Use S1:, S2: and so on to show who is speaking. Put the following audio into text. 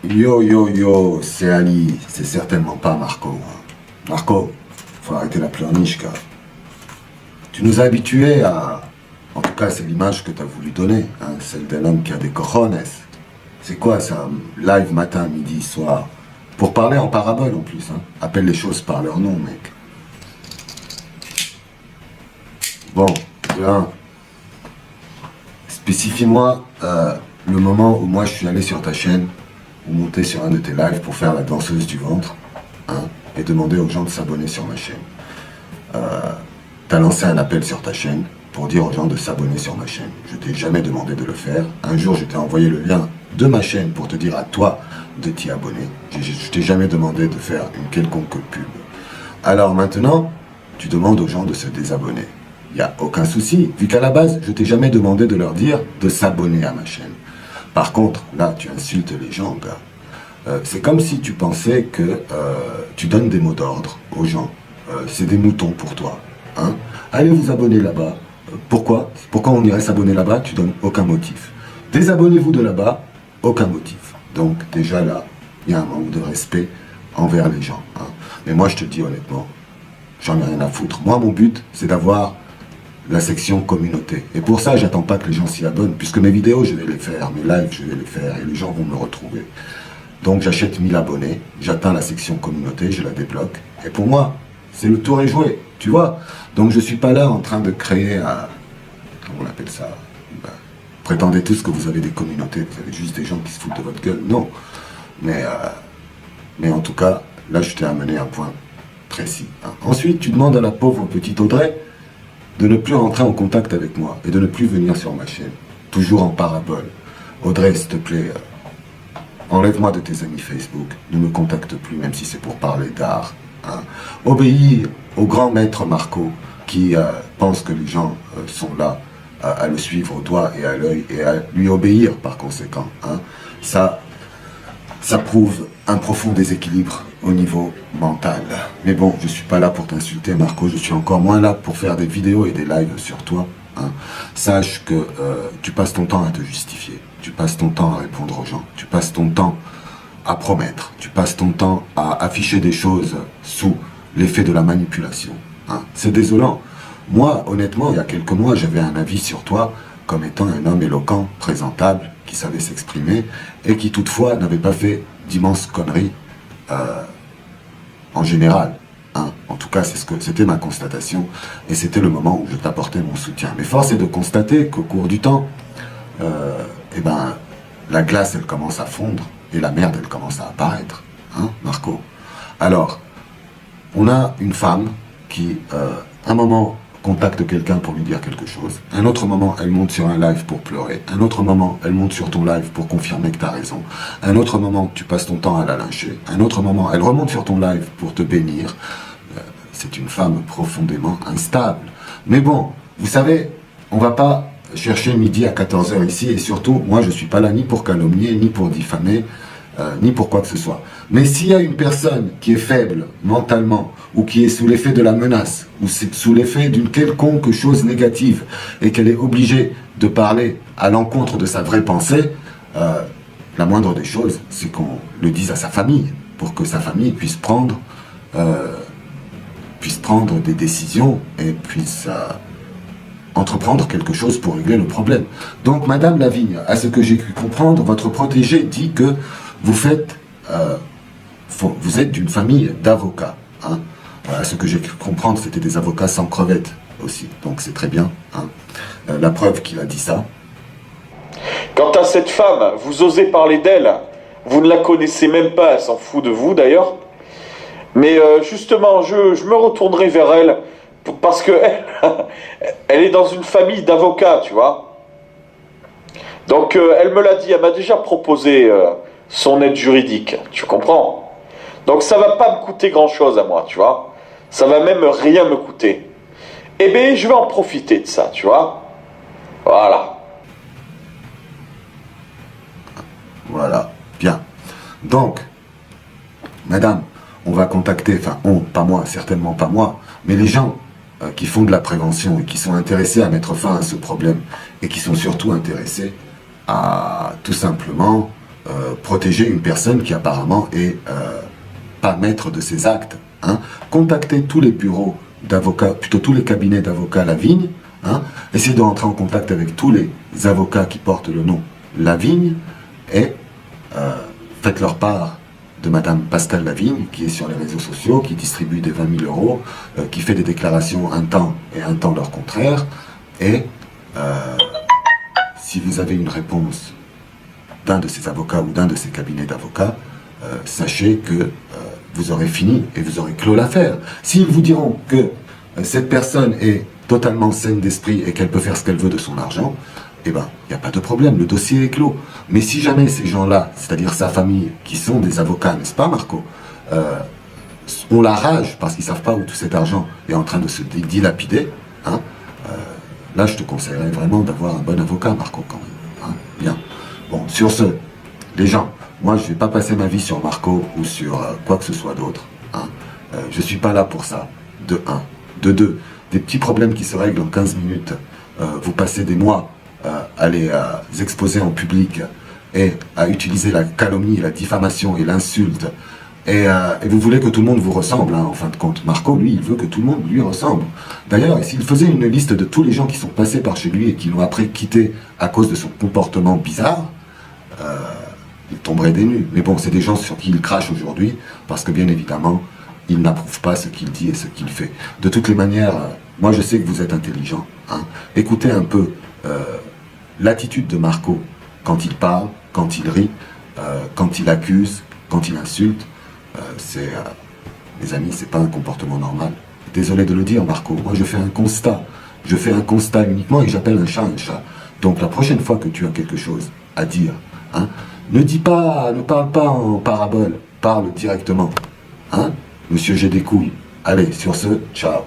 S1: Yo yo yo, c'est Ali, c'est certainement pas Marco. Marco, faut arrêter la pleurniche, car tu nous as habitués à... En tout cas, c'est l'image que tu as voulu donner, hein, celle d'un homme qui a des cojones. C'est quoi ça? Live matin, midi, soir. Pour parler en parabole en plus, hein. Appelle les choses par leur nom, mec. Bon, bien. Spécifie-moi le moment où moi je suis allé sur ta chaîne ou monter sur un de tes lives pour faire la danseuse du ventre, hein, et demander aux gens de s'abonner sur ma chaîne. T'as lancé un appel sur ta chaîne pour dire aux gens de s'abonner sur ma chaîne. Je t'ai jamais demandé de le faire. Un jour, je t'ai envoyé le lien de ma chaîne pour te dire à toi de t'y abonner. Je t'ai jamais demandé de faire une quelconque pub. Alors maintenant, tu demandes aux gens de se désabonner. Il n'y a aucun souci, vu qu'à la base, je t'ai jamais demandé de leur dire de s'abonner à ma chaîne. Par contre, là, tu insultes les gens, gars. C'est comme si tu pensais que tu donnes des mots d'ordre aux gens. C'est des moutons pour toi. Hein? Allez vous abonner là-bas. Pourquoi on irait s'abonner là-bas? Tu donnes aucun motif. Désabonnez-vous de là-bas, aucun motif. Donc déjà là, il y a un manque de respect envers les gens. Hein? Mais moi, je te dis honnêtement, j'en ai rien à foutre. Moi, mon but, c'est d'avoir la section communauté. Et pour ça, j'attends pas que les gens s'y abonnent, puisque mes vidéos, je vais les faire, mes lives, je vais les faire, et les gens vont me retrouver. Donc j'achète 1000 abonnés, j'atteins la section communauté, je la débloque, et pour moi, c'est le tour est joué, tu vois. Donc je suis pas là en train de créer un... Comment on appelle ça? Prétendez tous que vous avez des communautés, vous avez juste des gens qui se foutent de votre gueule. Non. Mais en tout cas, là, je t'ai amené un point précis. Hein. Ensuite, tu demandes à la pauvre petite Audrey de ne plus rentrer en contact avec moi et de ne plus venir sur ma chaîne. Toujours en parabole. Audrey, s'il te plaît, enlève-moi de tes amis Facebook. Ne me contacte plus, même si c'est pour parler d'art. Hein. Obéis au grand maître Marco qui pense que les gens sont là à le suivre au doigt et à l'œil et à lui obéir par conséquent. Hein. Ça prouve un profond déséquilibre au niveau mental. Mais bon, je suis pas là pour t'insulter, Marco, je suis encore moins là pour faire des vidéos et des lives sur toi. Hein. Sache que tu passes ton temps à te justifier, tu passes ton temps à répondre aux gens, tu passes ton temps à promettre, tu passes ton temps à afficher des choses sous l'effet de la manipulation. Hein. C'est désolant. Moi, honnêtement, il y a quelques mois, j'avais un avis sur toi comme étant un homme éloquent, présentable, qui savait s'exprimer et qui toutefois n'avait pas fait d'immenses conneries en général. Hein. En tout cas, c'était ma constatation et c'était le moment où je t'apportais mon soutien. Mais force est de constater qu'au cours du temps, la glace, elle commence à fondre et la merde, elle commence à apparaître. Hein, Marco? Alors, on a une femme qui, un moment, contacte quelqu'un pour lui dire quelque chose. Un autre moment, elle monte sur un live pour pleurer. Un autre moment, elle monte sur ton live pour confirmer que tu as raison. Un autre moment, tu passes ton temps à la lyncher. Un autre moment, elle remonte sur ton live pour te bénir. C'est une femme profondément instable. Mais bon, vous savez, on va pas chercher midi à 14h ici, et surtout, moi, je suis pas là ni pour calomnier, ni pour diffamer, ni pour quoi que ce soit. Mais s'il y a une personne qui est faible mentalement, ou qui est sous l'effet de la menace, ou sous l'effet d'une quelconque chose négative, et qu'elle est obligée de parler à l'encontre de sa vraie pensée, la moindre des choses, c'est qu'on le dise à sa famille, pour que sa famille puisse prendre des décisions, et puisse entreprendre quelque chose pour régler le problème. Donc, Madame Lavigne, à ce que j'ai pu comprendre, votre protégé dit que vous êtes d'une famille d'avocats. Hein. À ce que j'ai pu comprendre, c'était des avocats sans crevettes aussi. Donc c'est très bien. Hein. La preuve qu'il a dit ça.
S2: Quant à cette femme, vous osez parler d'elle. Vous ne la connaissez même pas, elle s'en fout de vous d'ailleurs. Mais justement, je me retournerai vers elle parce que elle est dans une famille d'avocats, tu vois. Donc elle me l'a dit, elle m'a déjà proposé son aide juridique, tu comprends? Donc ça va pas me coûter grand chose à moi, tu vois. Ça va même rien me coûter. Eh bien, je vais en profiter de ça, tu vois. Voilà.
S1: Voilà, bien. Donc, madame, on va contacter, enfin on, pas moi, certainement pas moi, mais les gens qui font de la prévention et qui sont intéressés à mettre fin à ce problème et qui sont surtout intéressés à tout simplement protéger une personne qui apparemment est pas maître de ses actes. Hein. Contactez tous les bureaux d'avocats, plutôt tous les cabinets d'avocats Lavigne, hein. Essayez de rentrer en contact avec tous les avocats qui portent le nom Lavigne et faites leur part de Madame Pascale Lavigne, qui est sur les réseaux sociaux, qui distribue des 20 000 euros, qui fait des déclarations un temps et un temps leur contraire. Et si vous avez une réponse d'un de ces avocats ou d'un de ces cabinets d'avocats, sachez que vous aurez fini et vous aurez clos l'affaire. S'ils vous diront que cette personne est totalement saine d'esprit et qu'elle peut faire ce qu'elle veut de son argent, eh ben, il n'y a pas de problème, le dossier est clos. Mais si jamais ces gens-là, c'est-à-dire sa famille, qui sont des avocats, n'est-ce pas Marco, ont la rage parce qu'ils ne savent pas où tout cet argent est en train de se dilapider, hein, là je te conseillerais vraiment d'avoir un bon avocat, Marco, quand même. Hein, bien. Bon, sur ce, les gens, moi je ne vais pas passer ma vie sur Marco ou sur quoi que ce soit d'autre. Hein. Je ne suis pas là pour ça, de un. De deux, des petits problèmes qui se règlent en 15 minutes, vous passez des mois à les exposer en public et à utiliser la calomnie, la diffamation et l'insulte. Et vous voulez que tout le monde vous ressemble, hein, en fin de compte. Marco, lui, il veut que tout le monde lui ressemble. D'ailleurs, s'il faisait une liste de tous les gens qui sont passés par chez lui et qui l'ont après quitté à cause de son comportement bizarre, il tomberait des nues. Mais bon, c'est des gens sur qui il crache aujourd'hui, parce que bien évidemment, il n'approuve pas ce qu'il dit et ce qu'il fait. De toutes les manières, moi je sais que vous êtes intelligent. Hein. Écoutez un peu l'attitude de Marco quand il parle, quand il rit, quand il accuse, quand il insulte. Les amis, c'est pas un comportement normal. Désolé de le dire, Marco. Moi, je fais un constat. Je fais un constat uniquement et j'appelle un chat un chat. Donc, la prochaine fois que tu as quelque chose à dire, hein, ne parle pas en parabole. Parle directement. Hein, Monsieur, j'ai des couilles. Allez, sur ce, ciao.